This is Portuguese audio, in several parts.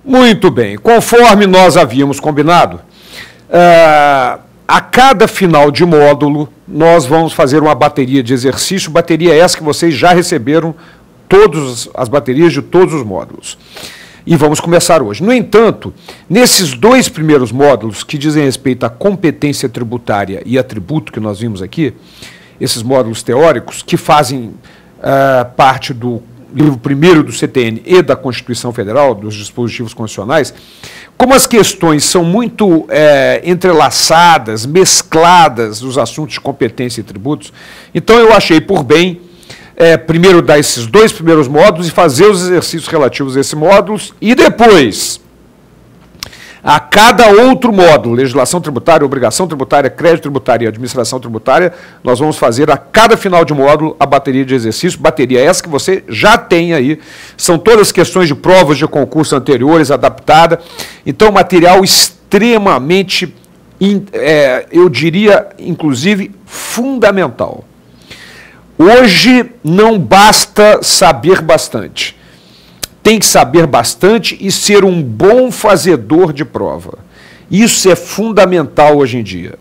Muito bem. Conforme nós havíamos combinado, a cada final de módulo, nós vamos fazer uma bateria de exercício, bateria essa que vocês já receberam todas as baterias de todos os módulos. E vamos começar hoje. No entanto, nesses dois primeiros módulos, que dizem respeito à competência tributária e a tributo que nós vimos aqui, esses módulos teóricos, que fazem parte do livro primeiro do CTN e da Constituição Federal, dos dispositivos constitucionais, como as questões são muito entrelaçadas, mescladas, os assuntos de competência e tributos, então eu achei por bem primeiro dar esses dois primeiros módulos e fazer os exercícios relativos a esses módulos, e depois, a cada outro módulo, legislação tributária, obrigação tributária, crédito tributário e administração tributária, nós vamos fazer a cada final de módulo a bateria de exercício, bateria essa que você já tem aí, são todas questões de provas de concurso anteriores, adaptada, então material extremamente, eu diria, inclusive, fundamental. Hoje não basta saber bastante. Tem que saber bastante e ser um bom fazedor de prova. Isso é fundamental hoje em dia.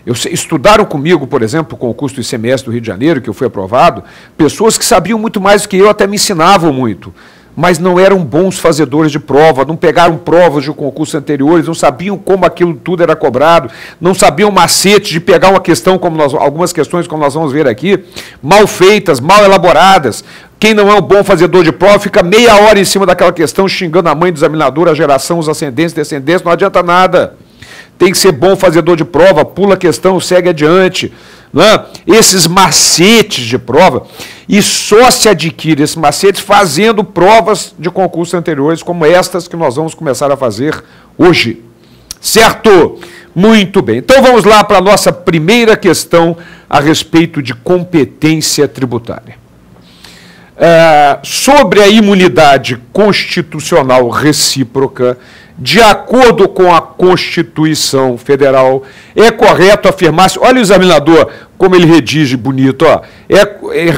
Estudaram comigo, por exemplo, o concurso do ICMS do Rio de Janeiro, que eu fui aprovado, pessoas que sabiam muito mais do que eu, até me ensinavam muito, mas não eram bons fazedores de prova, não pegaram provas de concursos anteriores, não sabiam como aquilo tudo era cobrado, não sabiam macete de pegar uma questão, algumas questões, como nós vamos ver aqui, mal feitas, mal elaboradas. Quem não é um bom fazedor de prova fica meia hora em cima daquela questão, xingando a mãe do examinador, a geração, os ascendentes, descendentes, não adianta nada. Tem que ser bom fazedor de prova, pula a questão, segue adiante. Não é? Esses macetes de prova, e só se adquire esses macetes fazendo provas de concursos anteriores, como estas que nós vamos começar a fazer hoje. Certo? Muito bem. Então vamos lá para a nossa primeira questão a respeito de competência tributária. Sobre a imunidade constitucional recíproca, de acordo com a Constituição Federal, é correto afirmar-se, olha o examinador, como ele redige bonito, ó,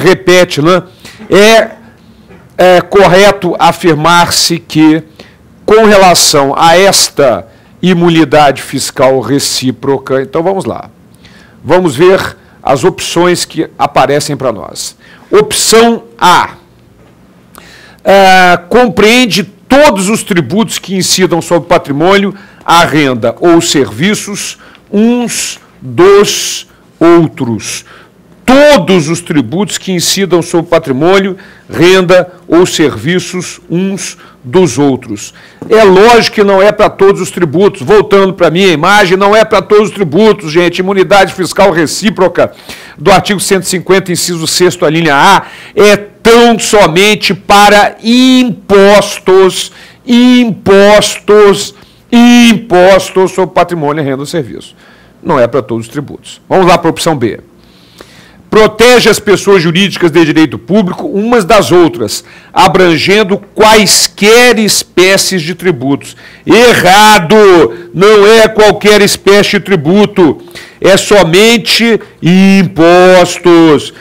repete, né? É correto afirmar-se que, com relação a esta imunidade fiscal recíproca, então vamos lá, vamos ver as opções que aparecem para nós. Opção A, compreende todos os tributos que incidam sobre patrimônio, a renda ou serviços, uns dos outros. Todos os tributos que incidam sobre patrimônio, renda ou serviços, uns dos outros. É lógico que não é para todos os tributos. Voltando para a minha imagem, não é para todos os tributos, gente. Imunidade fiscal recíproca do artigo 150, inciso 6º, a linha A, é tão somente para impostos sobre patrimônio, renda ou serviço. Não é para todos os tributos. Vamos lá para a opção B. Protege as pessoas jurídicas de direito público umas das outras, abrangendo quaisquer espécies de tributos. Errado! Não é qualquer espécie de tributo. É somente impostos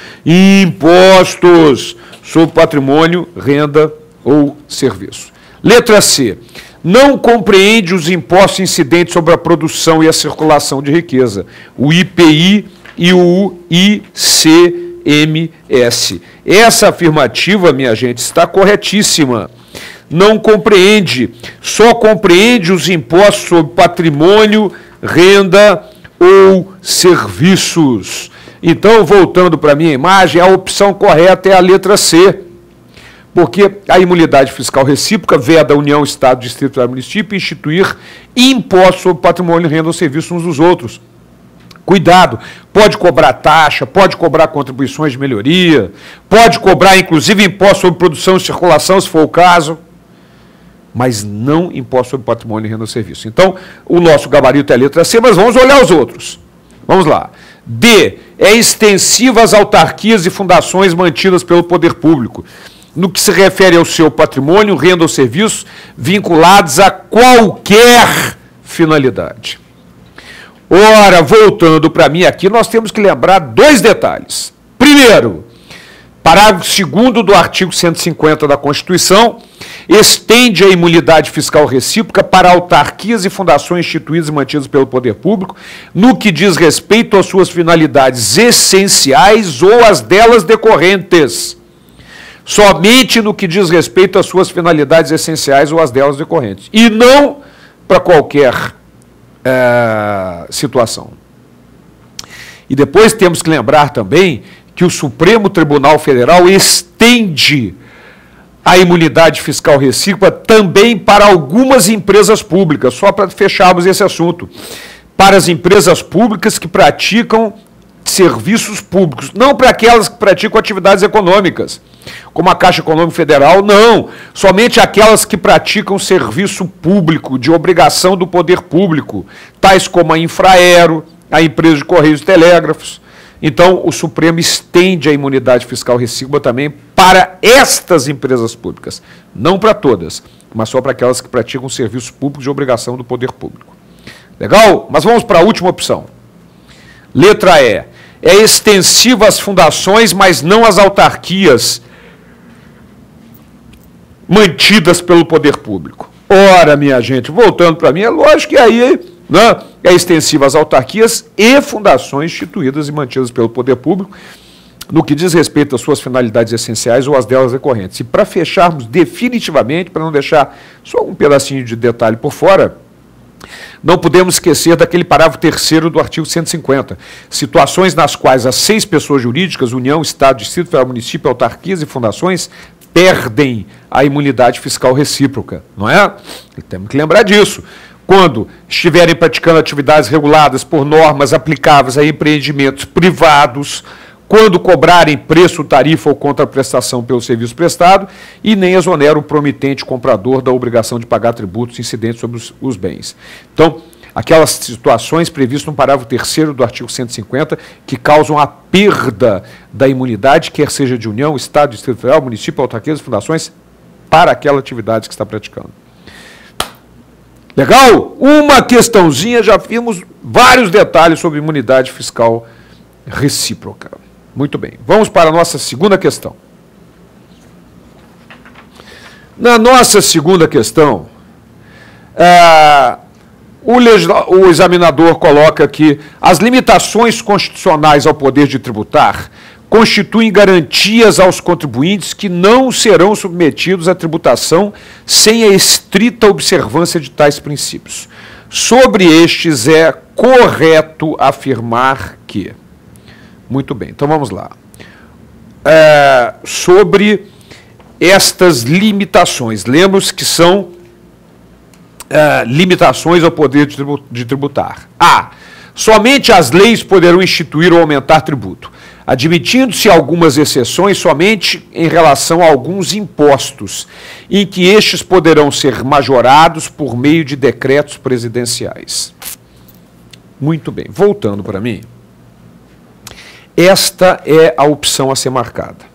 sobre patrimônio, renda ou serviço. Letra C. Não compreende os impostos incidentes sobre a produção e a circulação de riqueza, o IPI e o ICMS. Essa afirmativa, minha gente, está corretíssima. Não compreende, só compreende os impostos sobre patrimônio, renda ou serviços. Então, voltando para a minha imagem, a opção correta é a letra C, porque a imunidade fiscal recíproca veda a União, Estado, Distrito e Município instituir impostos sobre patrimônio, renda ou serviços uns dos outros. Cuidado, pode cobrar taxa, pode cobrar contribuições de melhoria, pode cobrar, inclusive, imposto sobre produção e circulação, se for o caso, mas não imposto sobre patrimônio, renda ou serviço. Então, o nosso gabarito é a letra C, mas vamos olhar os outros. Vamos lá. D. É extensiva às autarquias e fundações mantidas pelo poder público, no que se refere ao seu patrimônio, renda ou serviço, vinculados a qualquer finalidade. Ora, voltando para mim aqui, nós temos que lembrar dois detalhes. Primeiro, parágrafo 2º do artigo 150 da Constituição estende a imunidade fiscal recíproca para autarquias e fundações instituídas e mantidas pelo poder público, no que diz respeito às suas finalidades essenciais ou às delas decorrentes. Somente no que diz respeito às suas finalidades essenciais ou às delas decorrentes. E não para qualquer situação. E depois temos que lembrar também que o Supremo Tribunal Federal estende a imunidade fiscal recíproca também para algumas empresas públicas, só para fecharmos esse assunto. Para as empresas públicas que praticam serviços públicos, não para aquelas que praticam atividades econômicas, como a Caixa Econômica Federal, não. Somente aquelas que praticam serviço público, de obrigação do poder público, tais como a Infraero, a empresa de Correios e Telégrafos. Então, o Supremo estende a imunidade fiscal recíproca também para estas empresas públicas. Não para todas, mas só para aquelas que praticam serviço público de obrigação do poder público. Legal? Mas vamos para a última opção. Letra E. É extensiva às fundações, mas não às autarquias mantidas pelo poder público. Ora, minha gente, voltando para mim, é lógico que aí, né, é extensiva às autarquias e fundações instituídas e mantidas pelo poder público, no que diz respeito às suas finalidades essenciais ou às delas decorrentes. E para fecharmos definitivamente, para não deixar só um pedacinho de detalhe por fora, não podemos esquecer daquele parágrafo 3º do artigo 150. Situações nas quais as 6 pessoas jurídicas, União, Estado, Distrito Federal, Município, autarquias e fundações, perdem a imunidade fiscal recíproca, não é? Temos que lembrar disso. Quando estiverem praticando atividades reguladas por normas aplicáveis a empreendimentos privados, quando cobrarem preço, tarifa ou contraprestação pelo serviço prestado e nem exonera o promitente comprador da obrigação de pagar tributos incidentes sobre os bens. Então, aquelas situações previstas no parágrafo 3º do artigo 150 que causam a perda da imunidade, quer seja de União, Estado, Distrito Federal, Município, autarquias e fundações, para aquela atividade que está praticando. Legal? Uma questãozinha, já vimos vários detalhes sobre imunidade fiscal recíproca. Muito bem, vamos para a nossa segunda questão. Na nossa segunda questão, o examinador coloca que as limitações constitucionais ao poder de tributar constituem garantias aos contribuintes que não serão submetidos à tributação sem a estrita observância de tais princípios. Sobre estes é correto afirmar que... Muito bem, então vamos lá. Sobre estas limitações, lembra-se que são limitações ao poder de tributar. A. Somente as leis poderão instituir ou aumentar tributo, admitindo-se algumas exceções somente em relação a alguns impostos, em que estes poderão ser majorados por meio de decretos presidenciais. Muito bem, voltando para mim. Esta é a opção a ser marcada.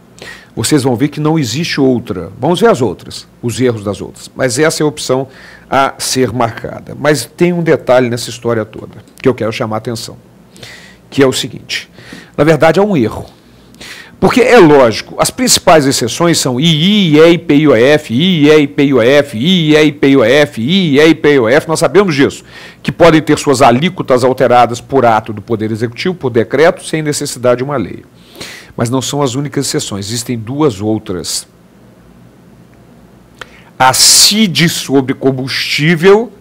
Vocês vão ver que não existe outra. Vamos ver as outras, os erros das outras. Mas essa é a opção a ser marcada. Mas tem um detalhe nessa história toda, que eu quero chamar a atenção, que é o seguinte. Na verdade, é um erro. Porque é lógico, as principais exceções são II, IE, IPI-OF, IE, IPI-OF, IE, IPI-OF, IE, IPI-OF, nós sabemos disso, que podem ter suas alíquotas alteradas por ato do Poder Executivo, por decreto, sem necessidade de uma lei. Mas não são as únicas exceções, existem duas outras. A CID sobre combustível,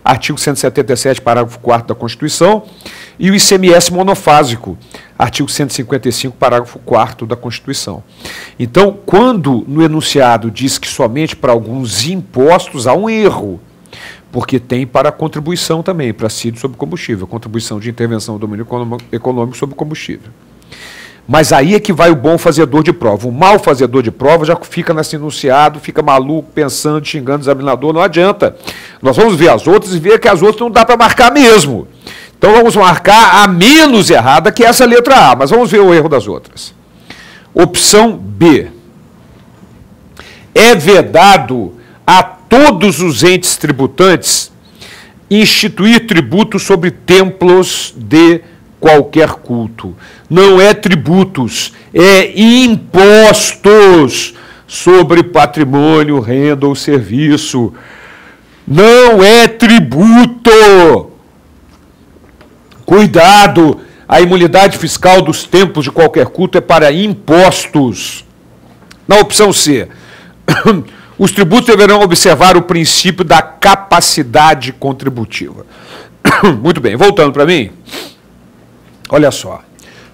artigo 177, parágrafo 4º da Constituição, e o ICMS monofásico, artigo 155, parágrafo 4º da Constituição. Então, quando no enunciado diz que somente para alguns impostos, há um erro, porque tem para a contribuição também, para CID sobre combustível, contribuição de intervenção do domínio econômico sobre combustível. Mas aí é que vai o bom fazedor de prova. O mau fazedor de prova já fica nesse enunciado, fica maluco, pensando, xingando o examinador, não adianta. Nós vamos ver as outras e ver que as outras não dá para marcar mesmo. Então vamos marcar a menos errada, que é essa letra A, mas vamos ver o erro das outras. Opção B. É vedado a todos os entes tributantes instituir tributo sobre templos de qualquer culto. Não é tributos, é impostos. sobre patrimônio, renda ou serviço. Não é tributo. Cuidado, a imunidade fiscal dos tempos de qualquer culto é para impostos. Na opção C, os tributos deverão observar o princípio da capacidade contributiva. Muito bem, voltando para mim. Olha só.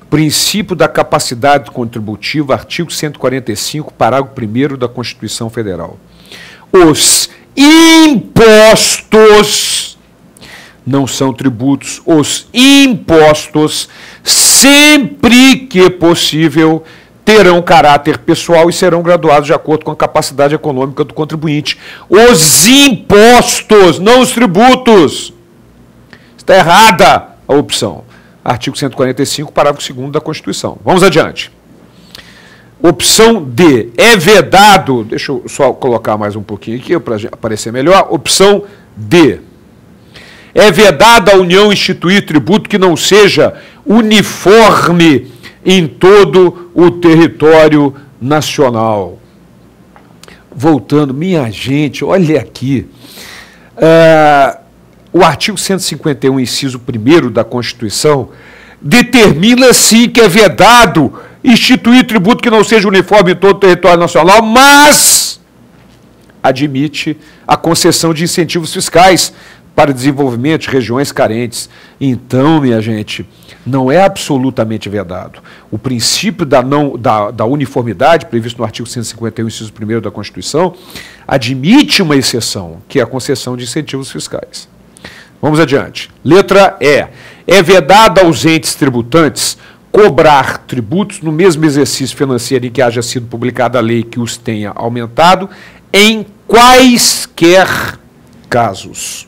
Princípio da capacidade contributiva, artigo 145, parágrafo 1º da Constituição Federal. Os impostos não são tributos. Os impostos, sempre que possível, terão caráter pessoal e serão graduados de acordo com a capacidade econômica do contribuinte. Os impostos, não os tributos. Está errada a opção. Artigo 145, parágrafo 2º da Constituição. Vamos adiante. Opção D. É vedado... Deixa eu só colocar mais um pouquinho aqui para aparecer melhor. Opção D. É vedada a União instituir tributo que não seja uniforme em todo o território nacional. Voltando, minha gente, olha aqui. O artigo 151, inciso 1º da Constituição, determina sim que é vedado instituir tributo que não seja uniforme em todo o território nacional, mas admite a concessão de incentivos fiscais para desenvolvimento de regiões carentes. Então, minha gente, não é absolutamente vedado. O princípio da uniformidade, previsto no artigo 151, inciso 1º da Constituição, admite uma exceção, que é a concessão de incentivos fiscais. Vamos adiante. Letra E. É vedado aos entes tributantes cobrar tributos no mesmo exercício financeiro em que haja sido publicada a lei que os tenha aumentado, em quaisquer casos.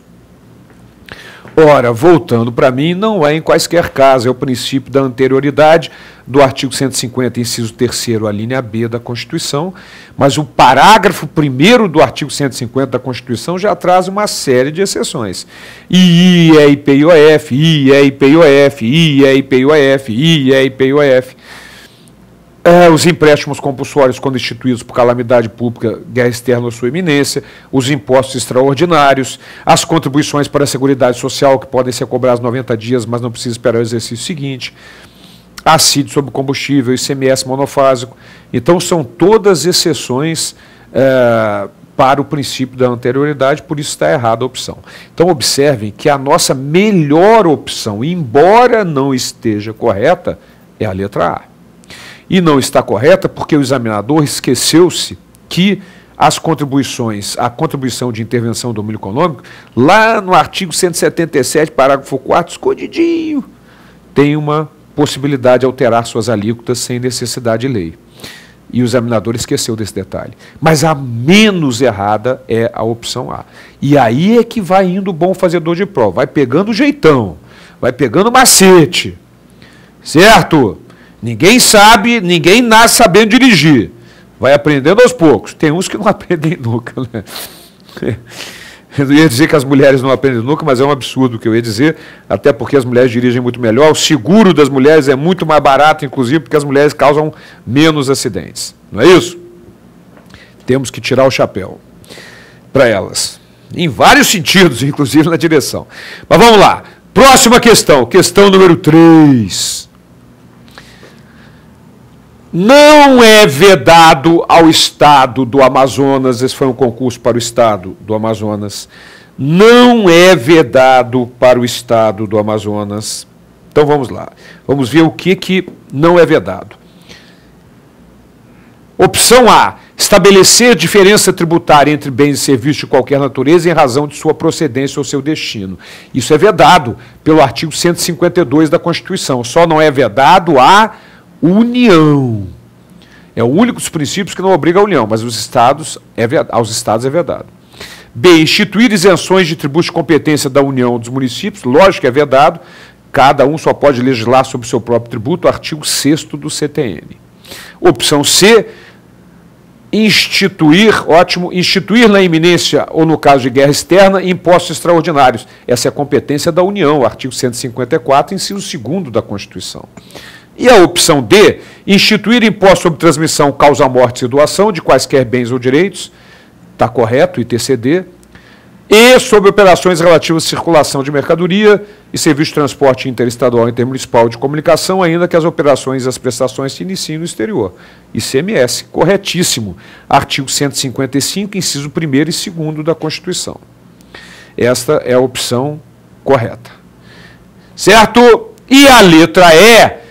Ora, voltando para mim, não é em quaisquer casos, é o princípio da anterioridade do artigo 150, inciso 3º, a linha B da Constituição, mas o parágrafo 1º do artigo 150 da Constituição já traz uma série de exceções. II é IPI-OF, I é IPI-OF, I é IPI-OF, I é IPI-OF. Os empréstimos compulsórios quando instituídos por calamidade pública, guerra externa ou sua iminência, os impostos extraordinários, as contribuições para a Seguridade Social, que podem ser cobradas 90 dias, mas não precisa esperar o exercício seguinte, assídio sobre combustível, ICMS monofásico. Então, são todas exceções para o princípio da anterioridade, por isso está errada a opção. Então, observem que a nossa melhor opção, embora não esteja correta, é a letra A. E não está correta porque o examinador esqueceu-se que as contribuições, a contribuição de intervenção do domínio econômico, lá no artigo 177, parágrafo 4, escondidinho, tem uma possibilidade de alterar suas alíquotas sem necessidade de lei. E o examinador esqueceu desse detalhe. Mas a menos errada é a opção A. E aí é que vai indo o bom fazedor de prova, vai pegando o jeitão, vai pegando o macete, certo? Ninguém sabe, ninguém nasce sabendo dirigir. Vai aprendendo aos poucos. Tem uns que não aprendem nunca, né? Eu não ia dizer que as mulheres não aprendem nunca, mas é um absurdo o que eu ia dizer, até porque as mulheres dirigem muito melhor. O seguro das mulheres é muito mais barato, inclusive, porque as mulheres causam menos acidentes. Não é isso? Temos que tirar o chapéu para elas. Em vários sentidos, inclusive na direção. Mas vamos lá. Próxima questão. Questão número 3. Não é vedado ao Estado do Amazonas, esse foi um concurso para o Estado do Amazonas, não é vedado para o Estado do Amazonas. Então vamos lá, vamos ver o que não é vedado. Opção A, estabelecer diferença tributária entre bens e serviços de qualquer natureza em razão de sua procedência ou seu destino. Isso é vedado pelo artigo 152 da Constituição, só não é vedado a União. É o único dos princípios que não obriga a União, mas aos Estados é vedado. B. Instituir isenções de tributos de competência da União ou dos municípios, lógico que é vedado, cada um só pode legislar sobre o seu próprio tributo, artigo 6º do CTN. Opção C. Instituir na iminência ou no caso de guerra externa, impostos extraordinários. Essa é a competência da União, artigo 154, inciso 2º da Constituição. E a opção D, instituir imposto sobre transmissão, causa morte e doação de quaisquer bens ou direitos, está correto, ITCD, e sobre operações relativas à circulação de mercadoria e serviço de transporte interestadual e intermunicipal de comunicação, ainda que as operações e as prestações se iniciem no exterior. ICMS, corretíssimo. Artigo 155, inciso 1º e 2º da Constituição. Esta é a opção correta. Certo? E a letra E,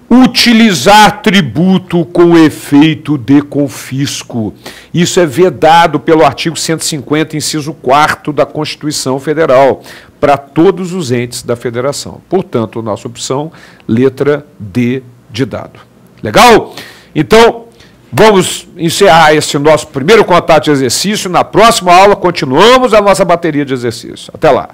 utilizar tributo com efeito de confisco. Isso é vedado pelo artigo 150, inciso 4º da Constituição Federal, para todos os entes da federação. Portanto, nossa opção, letra D de dado. Legal? Então, vamos encerrar esse nosso primeiro contato de exercício. Na próxima aula, continuamos a nossa bateria de exercício. Até lá.